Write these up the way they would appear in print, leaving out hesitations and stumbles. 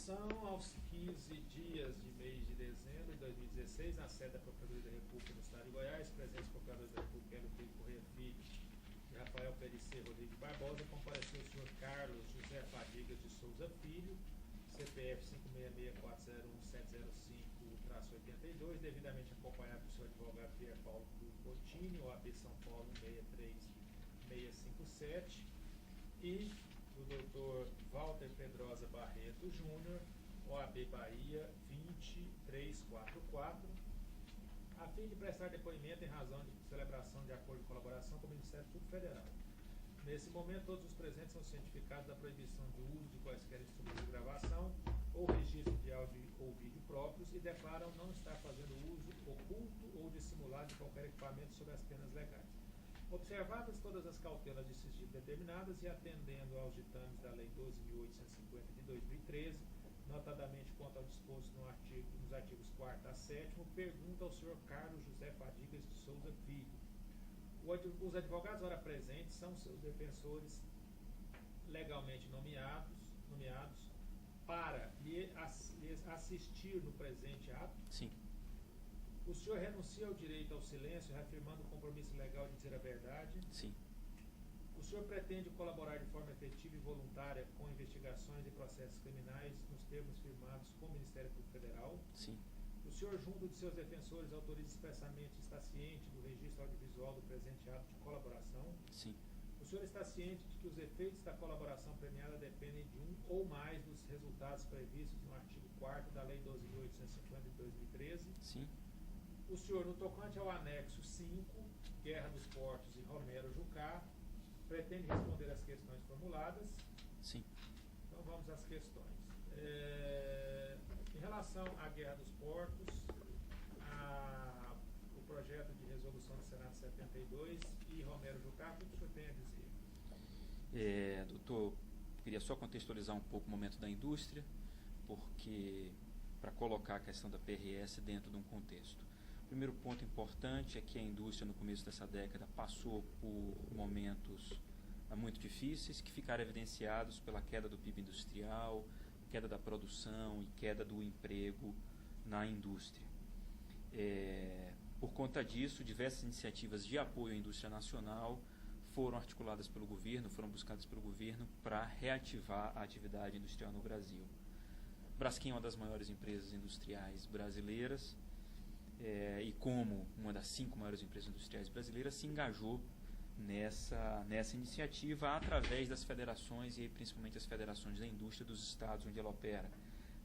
relação aos 15 dias de mês de dezembro de 2016, na sede da Procuradoria da República no Estado de Goiás, presentes procuradores da República Hélio Pedro Correia Filho e Rafael Perissé Rodrigues Barbosa, compareceu o senhor Carlos José Fadigas de Souza Filho, CPF 5664705-82, devidamente acompanhado do seu advogado Pierre Paulo Coutinho, OAB São Paulo 163657, e do Dr. Walter Pedrosa Barreto Júnior, OAB Bahia 20344, a fim de prestar depoimento em razão de celebração de acordo de colaboração com o Ministério Público Federal. Nesse momento, todos os presentes são cientificados da proibição de uso de quaisquer instrumentos de gravação ou registro de áudio ou vídeo próprios e declaram não estar fazendo uso oculto ou dissimulado de qualquer equipamento sob as penas legais. Observadas todas as cautelas de sigilo determinadas e atendendo aos ditames da Lei 12.850 de 2013, notadamente quanto ao disposto nos artigos 4º a 7º, pergunta ao senhor Carlos José Fadigas de Souza Filho. Os advogados ora presentes são seus defensores legalmente nomeados para lhes assistir no presente ato? Sim. O senhor renuncia ao direito ao silêncio, reafirmando o compromisso legal de dizer a verdade? Sim. O senhor pretende colaborar de forma efetiva e voluntária com investigações e processos criminais nos termos firmados com o Ministério Público Federal? Sim. O senhor, junto de seus defensores, autoriza expressamente, está ciente do registro audiovisual do presente ato de colaboração? Sim. O senhor está ciente de que os efeitos da colaboração premiada dependem de um ou mais dos resultados previstos no artigo 4º da Lei 12.850 de 2013? Sim. O senhor, no tocante ao anexo 5, Guerra dos Portos e Romero Jucá, pretende responder às questões formuladas? Sim. Então vamos às questões. Em relação à Guerra dos Portos, o projeto de resolução do Senado 72 e Romero Jucá, o que o senhor tem a dizer? Doutor, queria só contextualizar um pouco o momento da indústria, porque para colocar a questão da PRS dentro de um contexto. O primeiro ponto importante é que a indústria, no começo dessa década, passou por momentos muito difíceis, que ficaram evidenciados pela queda do PIB industrial, queda da produção e queda do emprego na indústria. Por conta disso, diversas iniciativas de apoio à indústria nacional foram articuladas pelo governo, foram buscadas pelo governo para reativar a atividade industrial no Brasil. Braskem é uma das maiores empresas industriais brasileiras, e como uma das 5 maiores empresas industriais brasileiras, se engajou nessa iniciativa através das federações, e aí, principalmente as federações da indústria dos estados onde ela opera.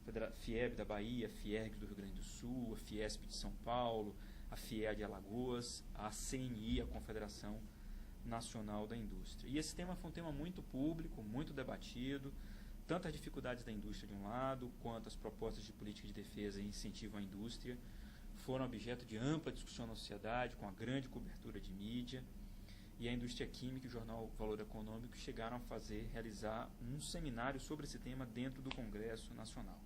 A FIEB da Bahia, a FIERG do Rio Grande do Sul, a Fiesp de São Paulo, a FIEA de Alagoas, a CNI, a Confederação Nacional da Indústria. E esse tema foi um tema muito público, muito debatido, tanto as dificuldades da indústria de um lado, quanto as propostas de política de defesa e incentivo à indústria, foram objeto de ampla discussão na sociedade, com a grande cobertura de mídia, e a indústria química e o jornal Valor Econômico chegaram a realizar um seminário sobre esse tema dentro do Congresso Nacional.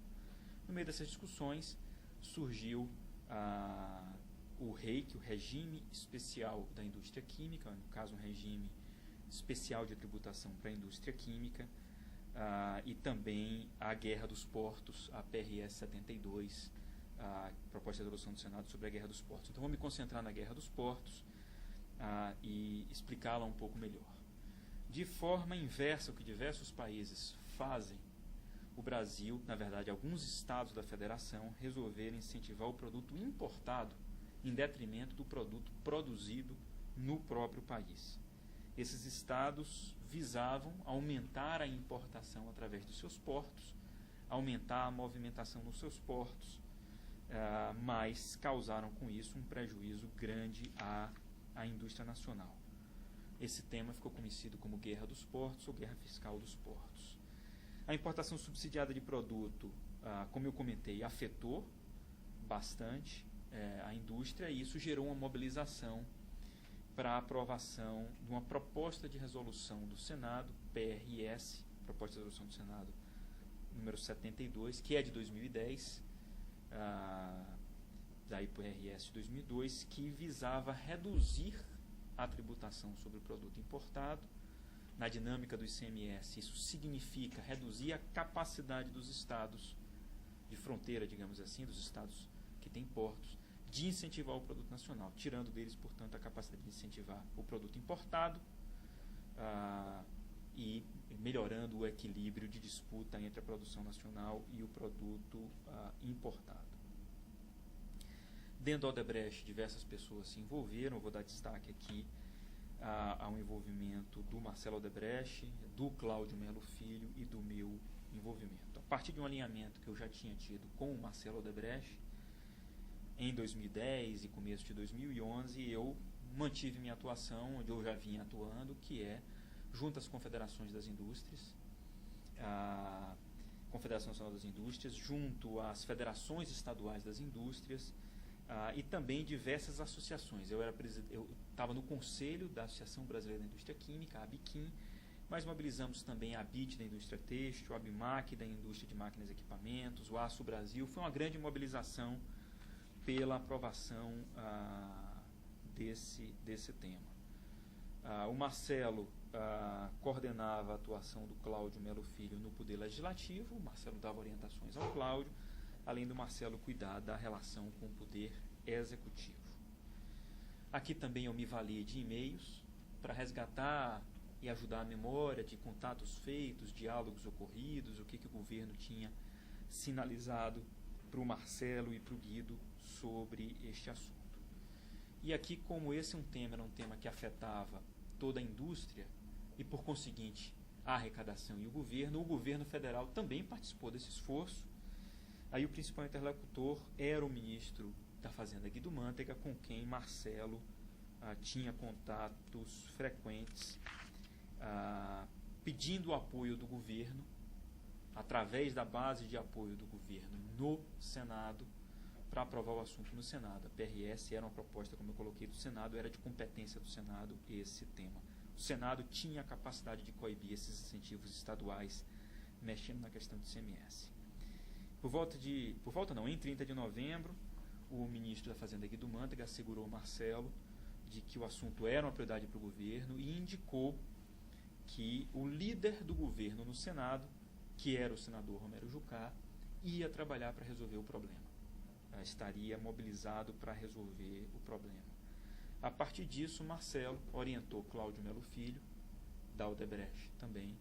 No meio dessas discussões, surgiu o REIQ, o Regime Especial da Indústria Química, no caso um regime especial de tributação para a indústria química, e também a Guerra dos Portos, a PRS 72, a proposta de resolução do Senado sobre a Guerra dos Portos. Então, vou me concentrar na Guerra dos Portos e explicá-la um pouco melhor. De forma inversa ao que diversos países fazem, o Brasil, na verdade, alguns estados da federação, resolveram incentivar o produto importado em detrimento do produto produzido no próprio país. Esses estados visavam aumentar a importação através dos seus portos, aumentar a movimentação nos seus portos, mas causaram com isso um prejuízo grande à indústria nacional. Esse tema ficou conhecido como Guerra dos Portos ou Guerra Fiscal dos Portos. A importação subsidiada de produto, como eu comentei, afetou bastante a indústria, e isso gerou uma mobilização para a aprovação de uma proposta de resolução do Senado, PRS, proposta de resolução do Senado número 72, que é de 2010, daí para o RS de 2002, que visava reduzir a tributação sobre o produto importado. Na dinâmica do ICMS, isso significa reduzir a capacidade dos estados de fronteira, digamos assim, dos estados que têm portos, de incentivar o produto nacional, tirando deles, portanto, a capacidade de incentivar o produto importado e melhorando o equilíbrio de disputa entre a produção nacional e o produto importado. Dentro da Odebrecht, diversas pessoas se envolveram. Eu vou dar destaque aqui ao envolvimento do Marcelo Odebrecht, do Cláudio Melo Filho e do meu envolvimento. A partir de um alinhamento que eu já tinha tido com o Marcelo Odebrecht, em 2010 e começo de 2011, eu mantive minha atuação onde eu já vinha atuando, que é junto às confederações das indústrias, a Confederação Nacional das Indústrias, junto às federações estaduais das indústrias, e também diversas associações. Eu estava no conselho da Associação Brasileira da Indústria Química, a ABIQUIM, mas mobilizamos também a ABIT da indústria têxtil, a ABIMAC da indústria de máquinas e equipamentos, o Aço Brasil. Foi uma grande mobilização pela aprovação desse tema. O Marcelo coordenava a atuação do Cláudio Melo Filho no Poder Legislativo, o Marcelo dava orientações ao Cláudio, além do Marcelo cuidar da relação com o Poder Executivo. Aqui também eu me vali de e-mails para resgatar e ajudar a memória de contatos feitos, diálogos ocorridos, o que o governo tinha sinalizado para o Marcelo e para o Guido sobre este assunto. E aqui, como esse era um tema que afetava toda a indústria e, por conseguinte, a arrecadação e o governo federal também participou desse esforço. Aí o principal interlocutor era o ministro da Fazenda, Guido Mantega, com quem Marcelo tinha contatos frequentes, pedindo o apoio do governo, através da base de apoio do governo no Senado, para aprovar o assunto no Senado. A PRS era uma proposta, como eu coloquei, do Senado, era de competência do Senado esse tema. O Senado tinha a capacidade de coibir esses incentivos estaduais, mexendo na questão do ICMS. Em 30 de novembro, o ministro da Fazenda, Guido Mantega, assegurou ao Marcelo de que o assunto era uma prioridade para o governo e indicou que o líder do governo no Senado, que era o senador Romero Jucá, ia trabalhar para resolver o problema. Estaria mobilizado para resolver o problema. A partir disso, Marcelo orientou Cláudio Melo Filho, da Odebrecht também,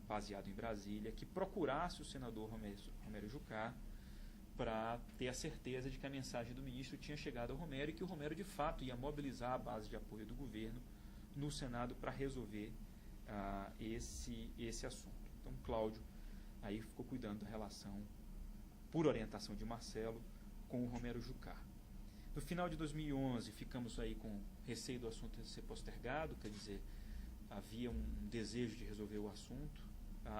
baseado em Brasília, que procurasse o senador Romero Jucá para ter a certeza de que a mensagem do ministro tinha chegado ao Romero e que o Romero, de fato, ia mobilizar a base de apoio do governo no Senado para resolver esse assunto. Então, Cláudio aí ficou cuidando da relação, por orientação de Marcelo, com o Romero Jucá. No final de 2011, ficamos aí com receio do assunto ser postergado, quer dizer, havia um desejo de resolver o assunto.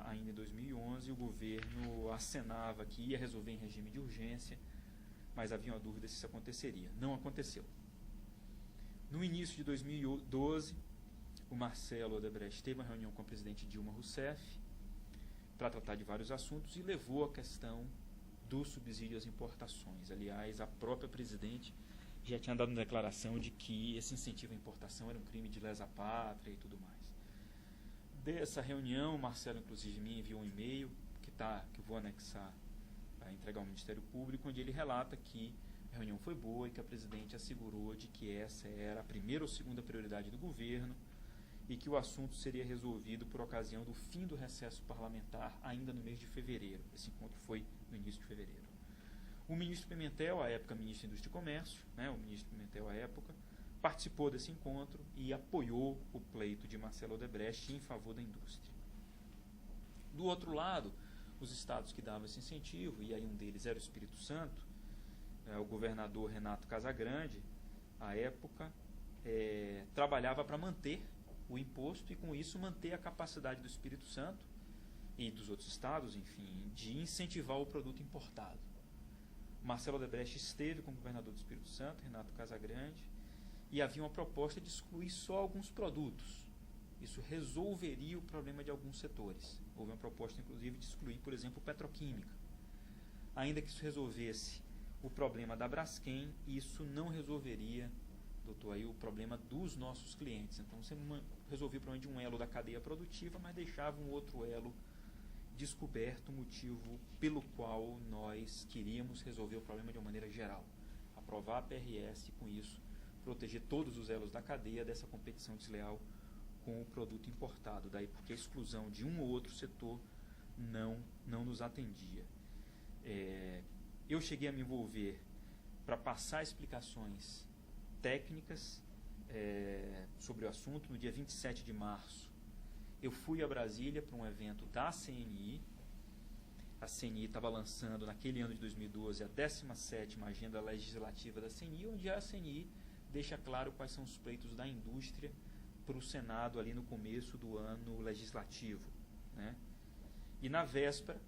Ainda em 2011, o governo acenava que ia resolver em regime de urgência, mas havia uma dúvida se isso aconteceria. Não aconteceu. No início de 2012, o Marcelo Odebrecht teve uma reunião com a presidente Dilma Rousseff para tratar de vários assuntos e levou a questão do subsídio às importações. Aliás, a própria presidente já tinha dado uma declaração de que esse incentivo à importação era um crime de lesa pátria e tudo mais. Dessa reunião, o Marcelo, inclusive, me enviou um e-mail que eu vou anexar, entregar ao Ministério Público, onde ele relata que a reunião foi boa e que a presidente assegurou de que essa era a primeira ou segunda prioridade do governo e que o assunto seria resolvido por ocasião do fim do recesso parlamentar ainda no mês de fevereiro. Esse encontro foi no início de fevereiro. O ministro Pimentel, à época ministro da Indústria e Comércio, o ministro Pimentel à época, participou desse encontro e apoiou o pleito de Marcelo Odebrecht em favor da indústria. Do outro lado, os estados que davam esse incentivo, e aí um deles era o Espírito Santo, o governador Renato Casagrande, à época, trabalhava para manter o imposto e, com isso, manter a capacidade do Espírito Santo e dos outros estados, enfim, de incentivar o produto importado. Marcelo Odebrecht esteve com o governador do Espírito Santo, Renato Casagrande, e havia uma proposta de excluir só alguns produtos. Isso resolveria o problema de alguns setores. Houve uma proposta, inclusive, de excluir, por exemplo, petroquímica. Ainda que isso resolvesse o problema da Braskem, isso não resolveria, doutor, aí, o problema dos nossos clientes. Então, você resolvia o problema de um elo da cadeia produtiva, mas deixava um outro elo descoberto o motivo pelo qual nós queríamos resolver o problema de uma maneira geral. Aprovar a PRS e, com isso, proteger todos os elos da cadeia dessa competição desleal com o produto importado. Daí porque a exclusão de um ou outro setor não nos atendia. Eu cheguei a me envolver para passar explicações técnicas sobre o assunto. No dia 27 de março, eu fui a Brasília para um evento da CNI. A CNI estava lançando, naquele ano de 2012, a 17ª Agenda Legislativa da CNI, onde a CNI deixa claro quais são os pleitos da indústria para o Senado ali no começo do ano legislativo, né? E na véspera,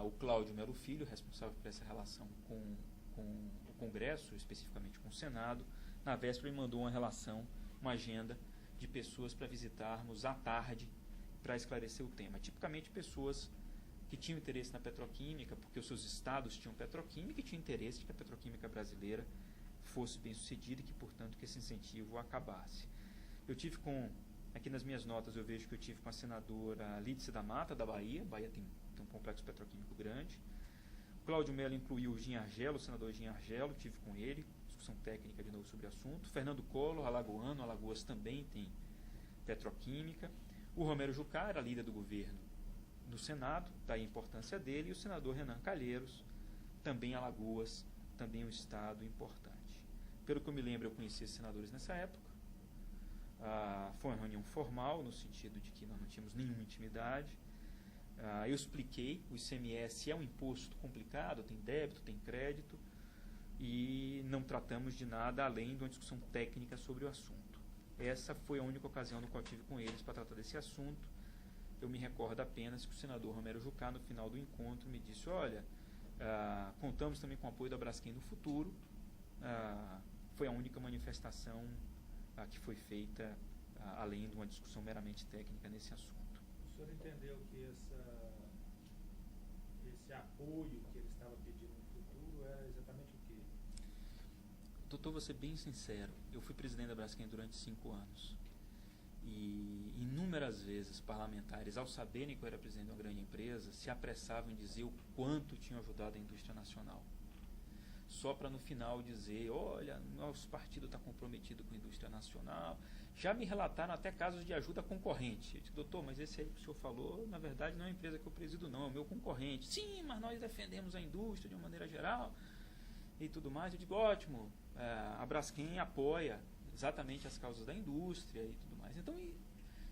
o Cláudio Melo Filho, responsável por essa relação com o Congresso, especificamente com o Senado, na véspera ele mandou uma agenda de pessoas para visitarmos à tarde para esclarecer o tema. Tipicamente pessoas que tinham interesse na petroquímica, porque os seus estados tinham petroquímica e tinham interesse de que a petroquímica brasileira fosse bem sucedida e que, portanto, que esse incentivo acabasse. Eu tive aqui nas minhas notas eu vejo que eu tive com a senadora Lídice da Mata, da Bahia. Bahia tem um complexo petroquímico grande. O Cláudio Mello incluiu o Gin Argelo, o senador Gin Argelo, tive com ele, discussão técnica de novo sobre o assunto. Fernando Collor, alagoano, Alagoas também tem petroquímica. O Romero Jucá era líder do governo no Senado, daí a importância dele, e o senador Renan Calheiros, também Alagoas, também um estado importante. Pelo que eu me lembro, eu conheci esses senadores nessa época. Foi uma reunião formal, no sentido de que nós não tínhamos nenhuma intimidade. Eu expliquei, o ICMS é um imposto complicado, tem débito, tem crédito, e não tratamos de nada além de uma discussão técnica sobre o assunto. Essa foi a única ocasião no qual eu tive com eles para tratar desse assunto. Eu me recordo apenas que o senador Romero Jucá, no final do encontro, me disse: olha, contamos também com o apoio da Braskem no futuro. Foi a única manifestação que foi feita, além de uma discussão meramente técnica nesse assunto. O senhor entendeu que esse apoio que ele estava pedindo no futuro era exatamente o quê? Doutor, vou ser bem sincero, eu fui presidente da Braskem durante 5 anos. E inúmeras vezes parlamentares, ao saberem que eu era presidente de uma grande empresa, se apressavam em dizer o quanto tinham ajudado a indústria nacional. Só para no final dizer: olha, nosso partido está comprometido com a indústria nacional. Já me relataram até casos de ajuda concorrente. Eu disse: doutor, mas esse aí que o senhor falou, na verdade não é a empresa que eu presido não, é o meu concorrente. Sim, mas nós defendemos a indústria de uma maneira geral e tudo mais. Eu digo: ótimo, a Braskem apoia exatamente as causas da indústria e tudo mais. Então,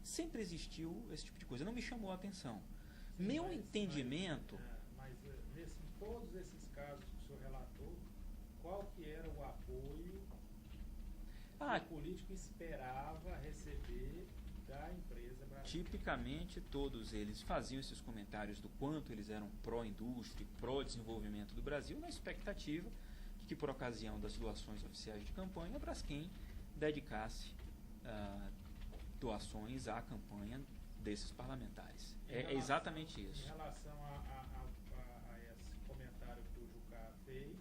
sempre existiu esse tipo de coisa. Não me chamou a atenção. Sim, Meu entendimento... Mas em todos esses casos que o senhor relatou, qual que era o apoio que o político esperava receber da empresa brasileira? Tipicamente, todos eles faziam esses comentários do quanto eles eram pró-indústria, pró-desenvolvimento do Brasil, na expectativa de que, por ocasião das doações oficiais de campanha, a Braskem dedicasse doações à campanha desses parlamentares. É exatamente isso. Em relação a esse comentário que o Jucá fez,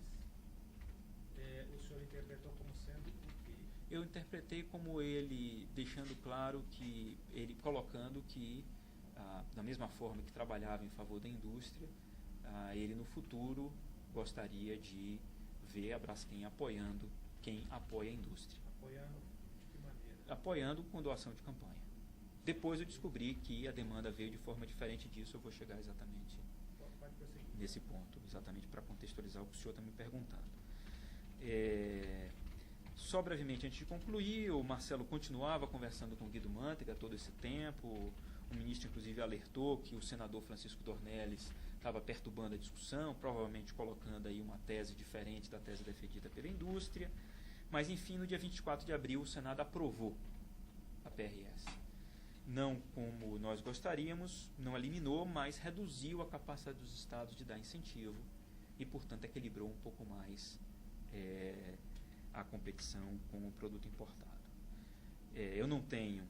o senhor interpretou como sendo o quê? Eu interpretei como ele deixando claro que, ele colocando que, da mesma forma que trabalhava em favor da indústria, ele no futuro gostaria de ver a Braskem apoiando quem apoia a indústria. Apoiando de que maneira? Apoiando com doação de campanha. Depois eu descobri que a demanda veio de forma diferente disso. Eu vou chegar exatamente nesse ponto, exatamente para contextualizar o que o senhor está me perguntando. Só brevemente, antes de concluir, o Marcelo continuava conversando com o Guido Mantega todo esse tempo. O ministro, inclusive, alertou que o senador Francisco Dornelles estava perturbando a discussão, provavelmente colocando aí uma tese diferente da tese defendida pela indústria. Mas, enfim, no dia 24 de abril, o Senado aprovou a PRS. Não como nós gostaríamos, não eliminou, mas reduziu a capacidade dos estados de dar incentivo e, portanto, equilibrou um pouco mais a competição com o produto importado. Eu não tenho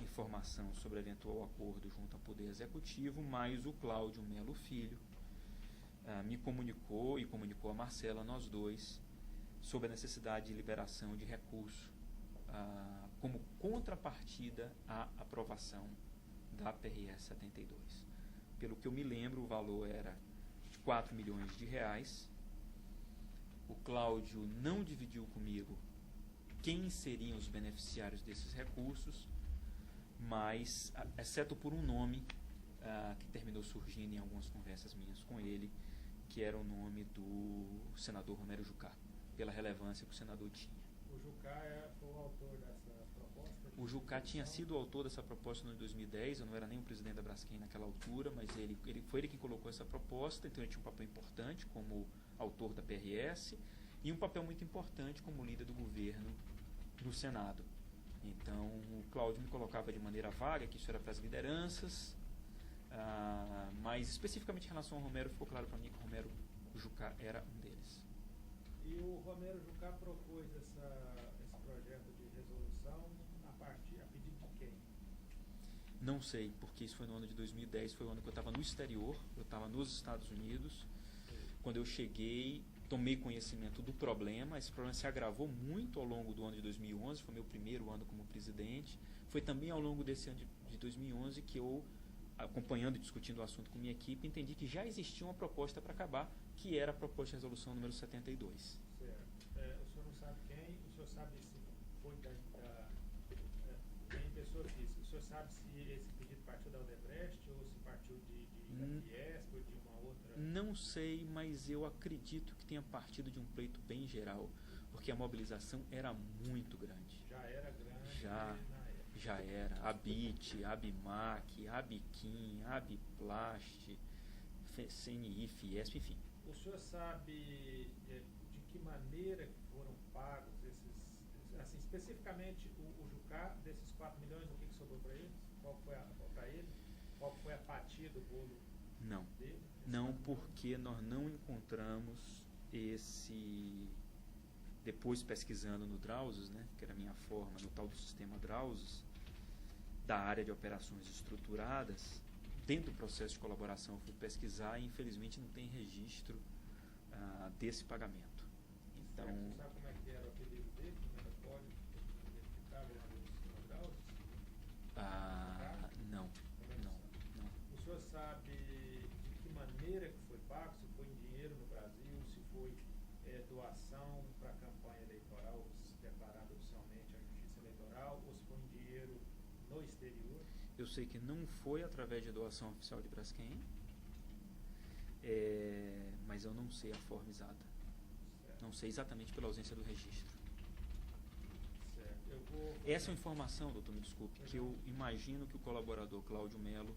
informação sobre eventual acordo junto ao Poder Executivo, mas o Cláudio Melo Filho me comunicou e comunicou a Marcela, nós dois, sobre a necessidade de liberação de recurso como contrapartida à aprovação da PRS 72. Pelo que eu me lembro, o valor era de 4 milhões de reais. O Cláudio não dividiu comigo quem seriam os beneficiários desses recursos, mas, exceto por um nome que terminou surgindo em algumas conversas minhas com ele, que era o nome do senador Romero Jucá, pela relevância que o senador tinha. O Jucá foi o autor dessa proposta? O Jucá tinha sido o autor dessa proposta no 2010, eu não era nem o presidente da Braskem naquela altura, mas foi ele que colocou essa proposta, então ele tinha um papel importante como autor da PRS e um papel muito importante como líder do governo no Senado. Então, o Cláudio me colocava de maneira vaga, que isso era para as lideranças, mas especificamente em relação ao Romero, ficou claro para mim que o Romero Jucá era um deles. E o Romero Jucá propôs esse projeto de resolução a pedido de quem? Não sei, porque isso foi no ano de 2010, foi o ano que eu estava no exterior, eu estava nos Estados Unidos. Quando eu cheguei, tomei conhecimento do problema. Esse problema se agravou muito ao longo do ano de 2011, foi meu primeiro ano como presidente. Foi também ao longo desse ano de 2011 que eu, acompanhando e discutindo o assunto com minha equipe, entendi que já existia uma proposta para acabar, que era a proposta de resolução número 72. Certo. O senhor não sabe quem, o senhor sabe se foi quem pessoa física, o senhor sabe se esse pedido partiu da Odebrecht ou se partiu de Fiesp ou de uma outra? Não sei, mas eu acredito que tenha partido de um pleito bem geral, porque a mobilização era muito grande. Já era grande já, na época. Já era. Abit, Abimac, Abiquim, Abiplast, CNI, Fiesp, enfim. O senhor sabe de que maneira foram pagos esses, assim, especificamente o Jucá, desses 4 milhões, o que sobrou para eles? Qual foi a fatia do bolo dele? Não, porque nós não encontramos esse... Depois pesquisando no Drausos, né, que era a minha forma, no tal do sistema Drausos, da área de operações estruturadas, dentro do processo de colaboração eu fui pesquisar e infelizmente não tem registro desse pagamento. Então, você sabe como é que era o apelido dele? Como era o código que ficava lá no sistema Drausos? Não. O senhor sabe de que maneira que foi pago? Se foi em dinheiro no Brasil, se foi doação para a campanha eleitoral declarada oficialmente à Justiça Eleitoral, ou se foi em dinheiro no exterior? Eu sei que não foi através de doação oficial de Braskem, mas eu não sei a forma exata. Certo. Não sei exatamente pela ausência do registro. Certo. Essa é uma informação, doutor, me desculpe, que eu imagino que o colaborador Cláudio Melo,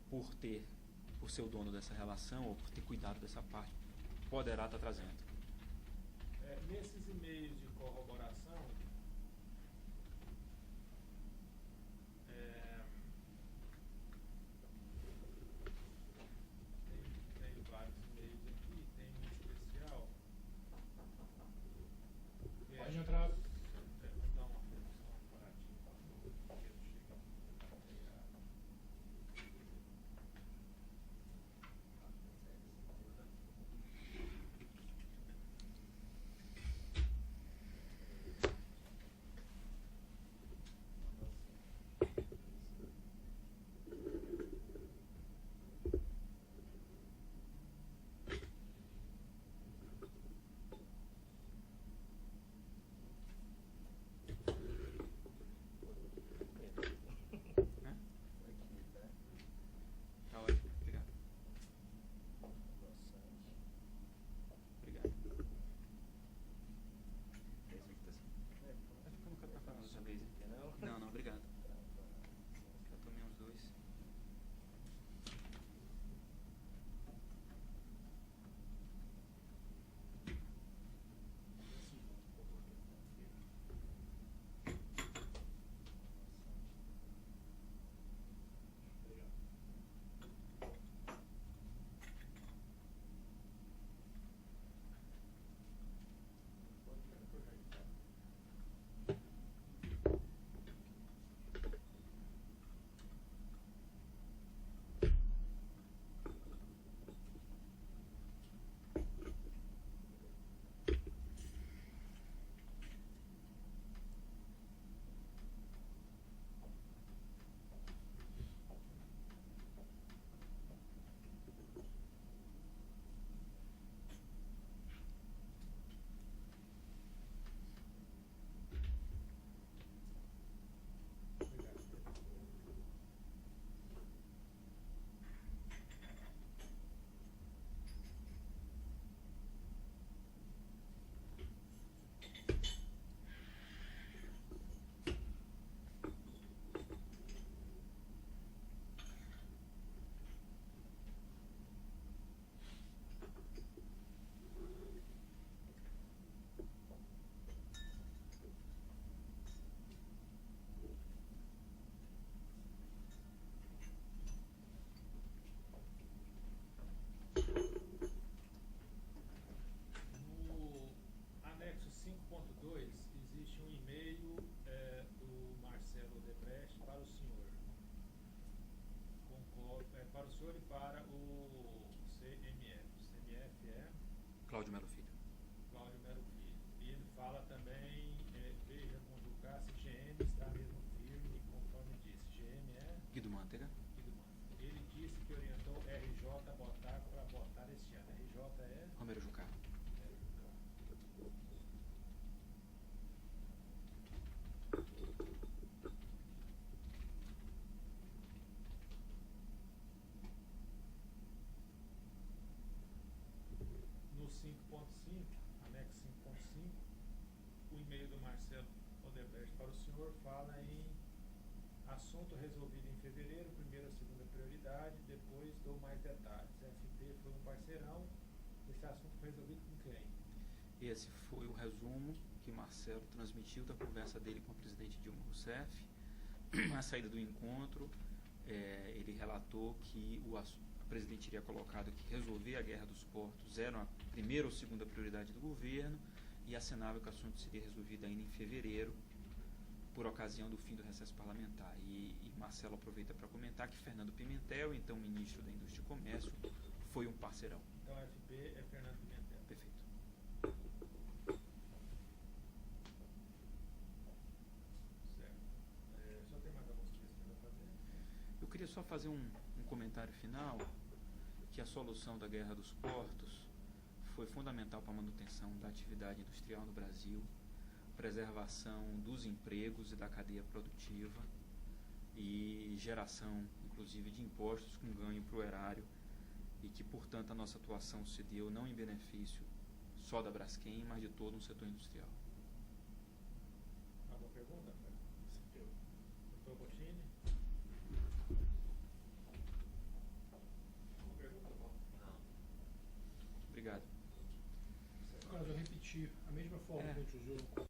por ser o dono dessa relação, ou por ter cuidado dessa parte, poderá estar trazendo. Nesses e-mails de corroboração, tem vários e-mails aqui, tem um especial. Pode entrar. Vou dar uma produção comparativa, por favor, porque eu chego passou ele para o CMF. O CMF é Cláudio Melo Filho. Cláudio Melo Filho. E ele fala também, veja conjugar se GM está mesmo firme, conforme disse. GM é Guido Mantega. Guido Mantega. Ele disse que orientou RJ a botar para votar este ano. RJ é Romero Jucá. No 5.5, anexo 5.5, o e-mail do Marcelo Odebrecht para o senhor fala em assunto resolvido em fevereiro, primeira ou segunda prioridade, depois dou mais detalhes. FP foi um parceirão, esse assunto foi resolvido com quem? Esse foi o resumo que Marcelo transmitiu da conversa dele com o presidente Dilma Rousseff. A saída do encontro, ele relatou que o presidente teria colocado que resolver a guerra dos portos era a primeira ou segunda prioridade do governo e assinava que o assunto seria resolvido ainda em fevereiro, por ocasião do fim do recesso parlamentar. E Marcelo aproveita para comentar que Fernando Pimentel, então ministro da Indústria e Comércio, foi um parceirão. Então FP é Fernando Pimentel. Perfeito. Certo. O senhor tem mais algumas questões a fazer? Eu queria só fazer um comentário final, que a solução da guerra dos portos foi fundamental para a manutenção da atividade industrial no Brasil, preservação dos empregos e da cadeia produtiva e geração, inclusive, de impostos com ganho para o erário e que, portanto, a nossa atuação se deu não em benefício só da Braskem, mas de todo um setor industrial. Alguma pergunta? Doutor Bochini? Alguma pergunta, Paulo? Não. Obrigado. Mas eu repeti a mesma forma que a gente usou